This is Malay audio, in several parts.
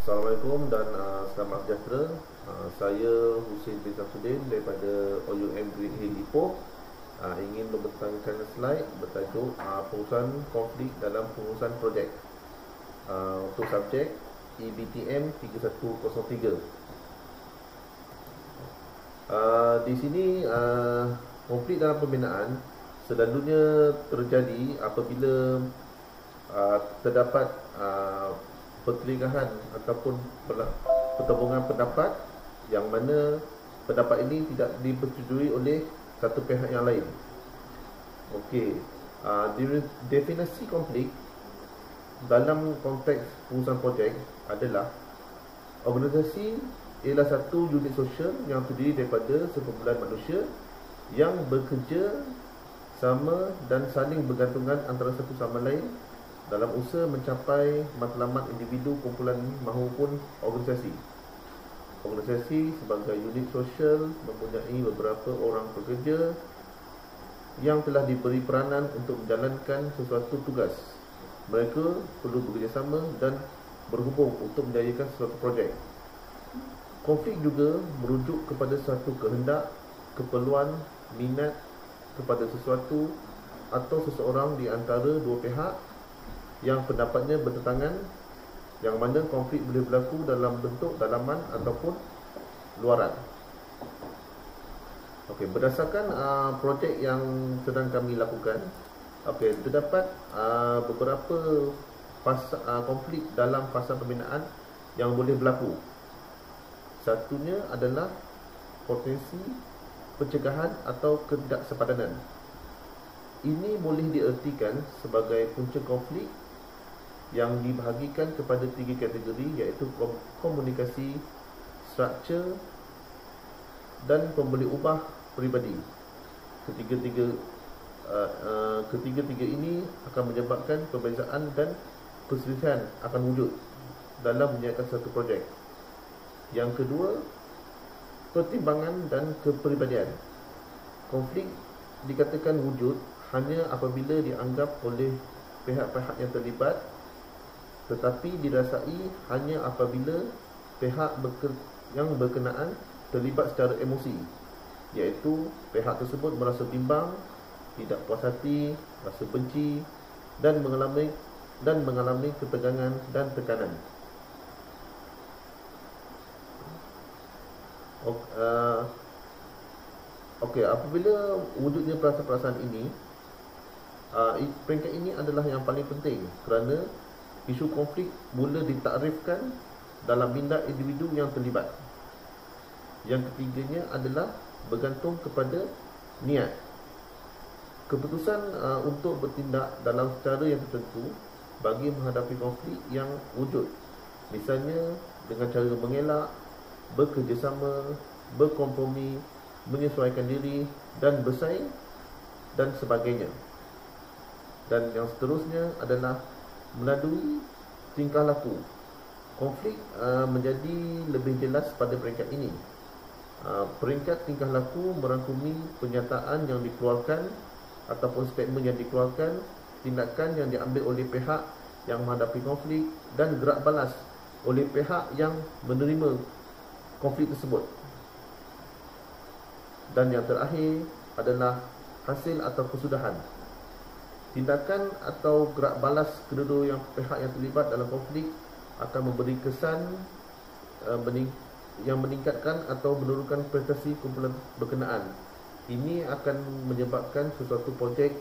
Assalamualaikum dan selamat sejahtera. Saya Husin bin Samsudin daripada OUM Green Hill Ipoh. Ingin membentangkan slide bertajuk pengurusan konflik dalam pengurusan projek. Untuk subjek EBTM 3103. Di sini konflik dalam pembinaan selalunya terjadi apabila terdapat pertelingkahan ataupun pertembungan pendapat yang mana pendapat ini tidak dipersetujui oleh satu pihak yang lain. Okey, definisi konflik dalam konteks pengurusan projek adalah organisasi ialah satu unit sosial yang terdiri daripada sekumpulan manusia yang bekerja sama dan saling bergantungan antara satu sama lain dalam usaha mencapai matlamat individu, kumpulan maupun organisasi. Organisasi sebagai unit sosial mempunyai beberapa orang pekerja yang telah diberi peranan untuk menjalankan sesuatu tugas. Mereka perlu bekerjasama dan berhubung untuk menjayakan sesuatu projek. Konflik juga merujuk kepada suatu kehendak, keperluan, minat kepada sesuatu atau seseorang di antara dua pihak yang pendapatnya bertentangan, yang mana konflik boleh berlaku dalam bentuk dalaman ataupun luaran. Okey, berdasarkan projek yang sedang kami lakukan, terdapat beberapa fasa konflik dalam fasa pembinaan yang boleh berlaku. Satunya adalah potensi pencegahan atau ketidaksepadanan. Ini boleh diertikan sebagai punca konflik yang dibahagikan kepada tiga kategori, iaitu komunikasi, struktur dan pemboleh ubah peribadi. Ketiga-tiga ini akan menyebabkan perbezaan dan perselisihan akan wujud dalam menyiapkan satu projek. Yang kedua, pertimbangan dan kepribadian. Konflik dikatakan wujud hanya apabila dianggap oleh pihak-pihak yang terlibat, tetapi dirasai hanya apabila pihak yang berkenaan terlibat secara emosi, iaitu pihak tersebut merasa bimbang, tidak puas hati, rasa benci dan mengalami ketegangan dan tekanan. Apabila wujudnya perasaan-perasaan ini, peringkat ini adalah yang paling penting kerana isu konflik mula ditakrifkan dalam minda individu yang terlibat. Yang ketiganya adalah bergantung kepada niat. Keputusan untuk bertindak dalam cara yang tertentu bagi menghadapi konflik yang wujud, misalnya dengan cara mengelak, bekerjasama, berkompromi, menyesuaikan diri dan bersaing dan sebagainya. Dan yang seterusnya adalah melalui tingkah laku. Konflik menjadi lebih jelas pada peringkat ini. Peringkat tingkah laku merangkumi pernyataan yang dikeluarkan ataupun statement yang dikeluarkan, tindakan yang diambil oleh pihak yang menghadapi konflik dan gerak balas oleh pihak yang menerima konflik tersebut. Dan yang terakhir adalah hasil atau kesudahan. Tindakan atau gerak balas kedua-dua yang pihak yang terlibat dalam konflik akan memberi kesan yang meningkatkan atau menurunkan prestasi kumpulan berkenaan. Ini akan menyebabkan sesuatu projek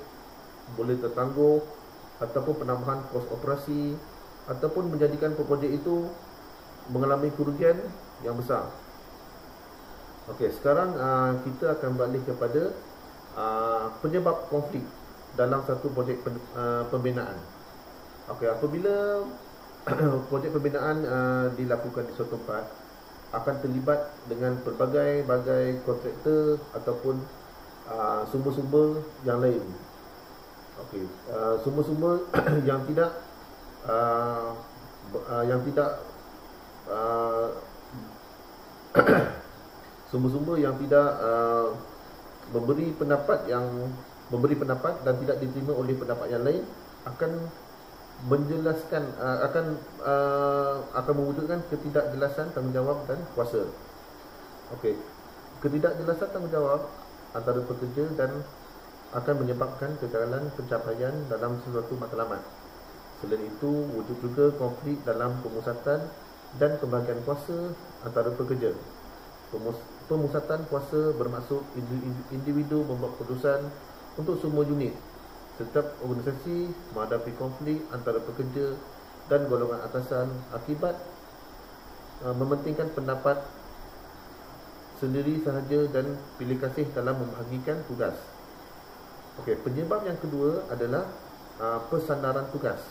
boleh tertangguh ataupun penambahan kos operasi ataupun menjadikan projek itu mengalami kerugian yang besar. Okey, sekarang kita akan balik kepada penyebab konflik dalam satu projek pembinaan. Okey, apabila projek pembinaan dilakukan di suatu tempat, akan terlibat dengan pelbagai kontraktor ataupun sumber-sumber yang lain. Okey, sumber-sumber yang tidak sumber-sumber yang tidak memberi pendapat dan tidak diterima oleh pendapat yang lain akan menjelaskan akan mewujudkan ketidakjelasan tanggungjawab dan kuasa. Okey, ketidakjelasan tanggungjawab antara pekerja dan akan menyebabkan kegagalan pencapaian dalam sesuatu matlamat. Selain itu, wujud juga konflik dalam pemusatan dan pembahagian kuasa antara pekerja. Pemusatan kuasa bermaksud individu membuat keputusan untuk semua unit. Setiap organisasi menghadapi konflik antara pekerja dan golongan atasan akibat mementingkan pendapat sendiri sahaja dan pilih kasih dalam membahagikan tugas. Okey, penyebab yang kedua adalah persandaran tugas.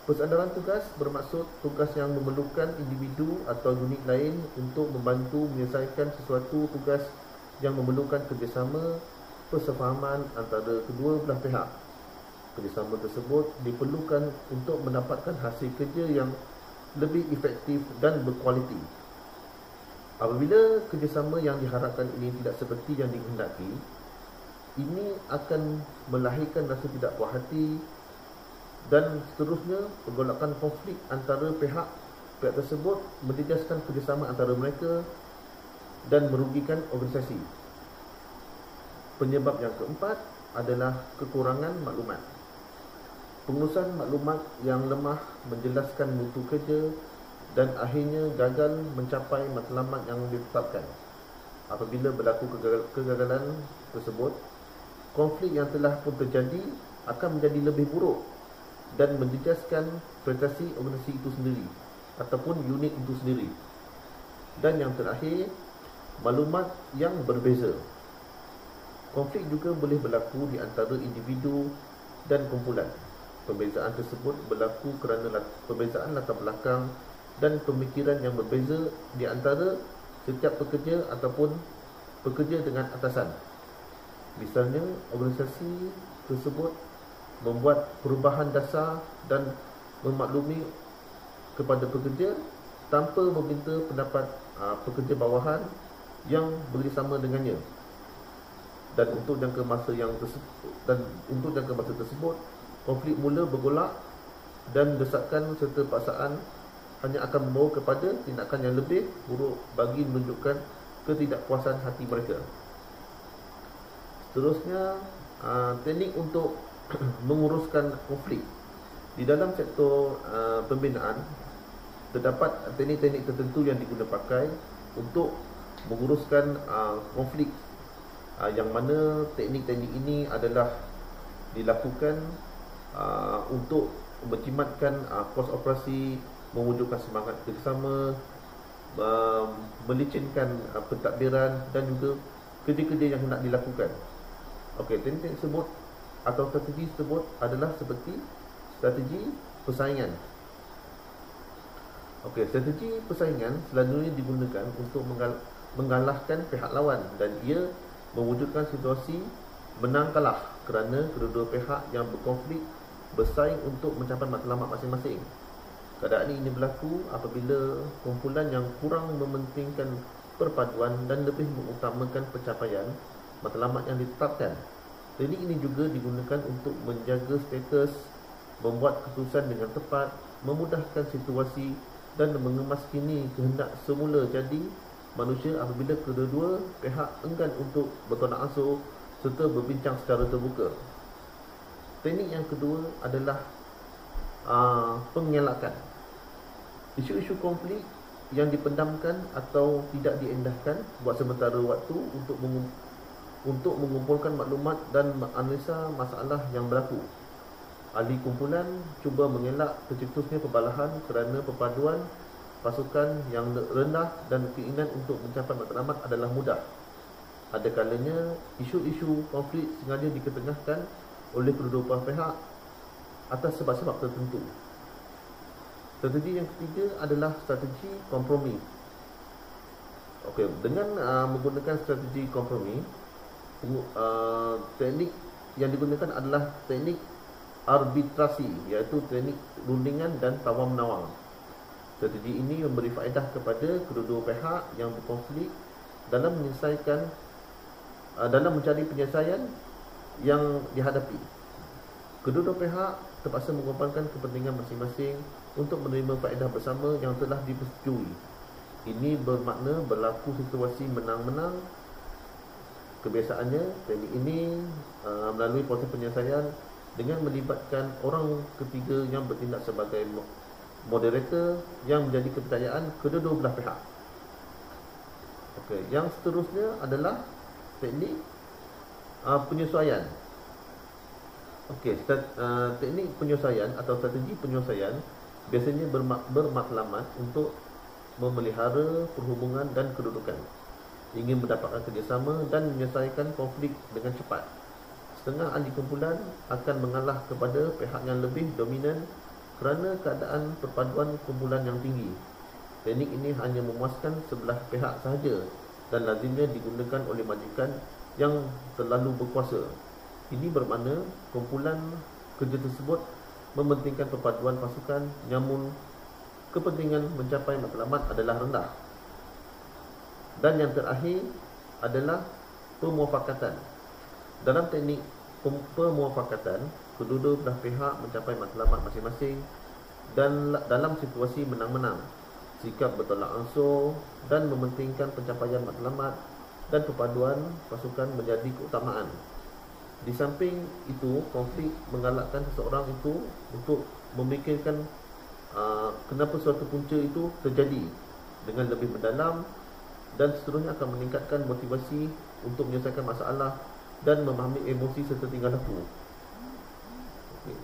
Persandaran tugas bermaksud tugas yang memerlukan individu atau unit lain untuk membantu menyelesaikan sesuatu tugas yang memerlukan kerjasama persefahaman antara kedua belah pihak. Kerjasama tersebut diperlukan untuk mendapatkan hasil kerja yang lebih efektif dan berkualiti. Apabila kerjasama yang diharapkan ini tidak seperti yang dikehendaki, ini akan melahirkan rasa tidak puas hati dan seterusnya pergolakan konflik antara pihak tersebut, menjejaskan kerjasama antara mereka dan merugikan organisasi. Penyebab yang keempat adalah kekurangan maklumat. Pengurusan maklumat yang lemah menjelaskan mutu kerja dan akhirnya gagal mencapai matlamat yang ditetapkan. Apabila berlaku kegagalan tersebut, konflik yang telah pun terjadi akan menjadi lebih buruk dan menjejaskan prestasi organisasi itu sendiri ataupun unit itu sendiri. Dan yang terakhir, maklumat yang berbeza. Konflik juga boleh berlaku di antara individu dan kumpulan. Perbezaan tersebut berlaku kerana perbezaan latar belakang dan pemikiran yang berbeza di antara setiap pekerja ataupun pekerja dengan atasan. Misalnya, organisasi tersebut membuat perubahan dasar dan memaklumi kepada pekerja tanpa meminta pendapat pekerja bawahan yang bekerjasama dengannya. Dan untuk jangka masa tersebut, konflik mula bergolak dan desakan serta paksaan hanya akan membawa kepada tindakan yang lebih buruk bagi menunjukkan ketidakpuasan hati mereka. Seterusnya, teknik untuk menguruskan konflik. Di dalam sektor pembinaan, terdapat teknik-teknik tertentu yang digunakan pakai untuk menguruskan konflik, yang mana teknik-teknik ini adalah dilakukan untuk menjimatkan kos operasi, mewujudkan semangat bersama, melicinkan pentadbiran dan juga kerja-kerja yang hendak dilakukan. Okey, teknik tersebut atau strategi tersebut adalah seperti strategi persaingan. Okey, strategi persaingan selalunya digunakan untuk mengalahkan pihak lawan dan ia mewujudkan situasi menang kalah kerana kedua-dua pihak yang berkonflik bersaing untuk mencapai matlamat masing-masing. Keadaan ini berlaku apabila kumpulan yang kurang mementingkan perpaduan dan lebih mengutamakan pencapaian matlamat yang ditetapkan. Teknik ini juga digunakan untuk menjaga status, membuat keputusan dengan tepat, memudahkan situasi dan mengemaskini kehendak semula jadi manusia apabila kedua-dua pihak enggan untuk bertolak ansur serta berbincang secara terbuka. Teknik yang kedua adalah pengelakkan. Isu-isu konflik yang dipendamkan atau tidak diendahkan buat sementara waktu untuk mengumpulkan maklumat dan menganalisa masalah yang berlaku. Ahli kumpulan cuba mengelak tercetusnya perbalahan kerana perpaduan pasukan yang rendah dan keinginan untuk mencapai matlamat adalah mudah. Ada kalanya isu-isu konflik sengaja diketengahkan oleh kedua-dua pihak atas sebab-sebab tertentu. Strategi yang ketiga adalah strategi kompromi. Okey, dengan menggunakan strategi kompromi, teknik yang digunakan adalah teknik arbitrasi, iaitu teknik rundingan dan tawar-menawar. Strategi ini memberi faedah kepada kedua-dua pihak yang berkonflik dalam mencari penyelesaian yang dihadapi. Kedua-dua pihak terpaksa mengorbankan kepentingan masing-masing untuk menerima faedah bersama yang telah dipersetujui. Ini bermakna berlaku situasi menang-menang. Kebiasaannya, teknik ini melalui proses penyelesaian dengan melibatkan orang ketiga yang bertindak sebagai moderator yang menjadi kepercayaan kedua-dua belah pihak. Okey, yang seterusnya adalah teknik penyesuaian. Okey, teknik penyelesaian atau strategi penyelesaian biasanya bermatlamat untuk memelihara perhubungan dan kedudukan, ingin mendapatkan kerjasama dan menyelesaikan konflik dengan cepat. Setengah ahli kumpulan akan mengalah kepada pihak yang lebih dominan kerana keadaan perpaduan kumpulan yang tinggi. Teknik ini hanya memuaskan sebelah pihak sahaja dan lazimnya digunakan oleh majikan yang terlalu berkuasa. Ini bermakna kumpulan kerja tersebut mementingkan perpaduan pasukan, namun kepentingan mencapai matlamat adalah rendah. Dan yang terakhir adalah pemuafakatan. Dalam teknik pemuafakatan, kedua-dua belah pihak mencapai matlamat masing-masing dan dalam situasi menang-menang. Sikap bertolak ansur dan mementingkan pencapaian matlamat dan perpaduan pasukan menjadi keutamaan. Di samping itu, konflik menggalakkan seseorang itu untuk memikirkan kenapa suatu punca itu terjadi dengan lebih mendalam, dan seterusnya akan meningkatkan motivasi untuk menyelesaikan masalah dan memahami emosi serta tingkah laku.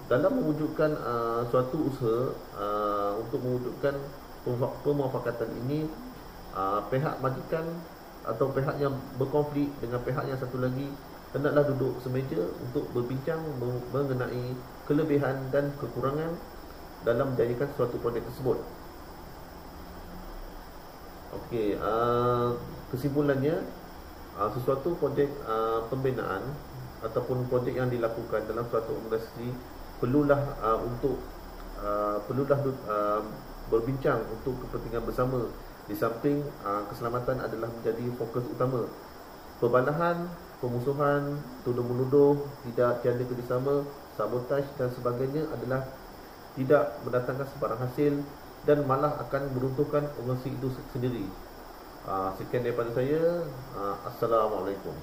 Dalam mewujudkan suatu usaha untuk mewujudkan pemuafakatan ini, pihak majikan atau pihak yang berkonflik dengan pihak yang satu lagi hendaklah duduk semeja untuk berbincang mengenai kelebihan dan kekurangan dalam menjadikan suatu projek tersebut. Okey, kesimpulannya, sesuatu projek pembinaan ataupun projek yang dilakukan dalam suatu organisasi perlulah berbincang untuk kepentingan bersama. Di samping keselamatan adalah menjadi fokus utama. Perbalahan, pemusuhan, tuduh-menuduh, tidak tiada kerjasama, sabotaj dan sebagainya adalah tidak mendatangkan sebarang hasil dan malah akan meruntuhkan organisasi itu sendiri. Sekian daripada saya. Assalamualaikum.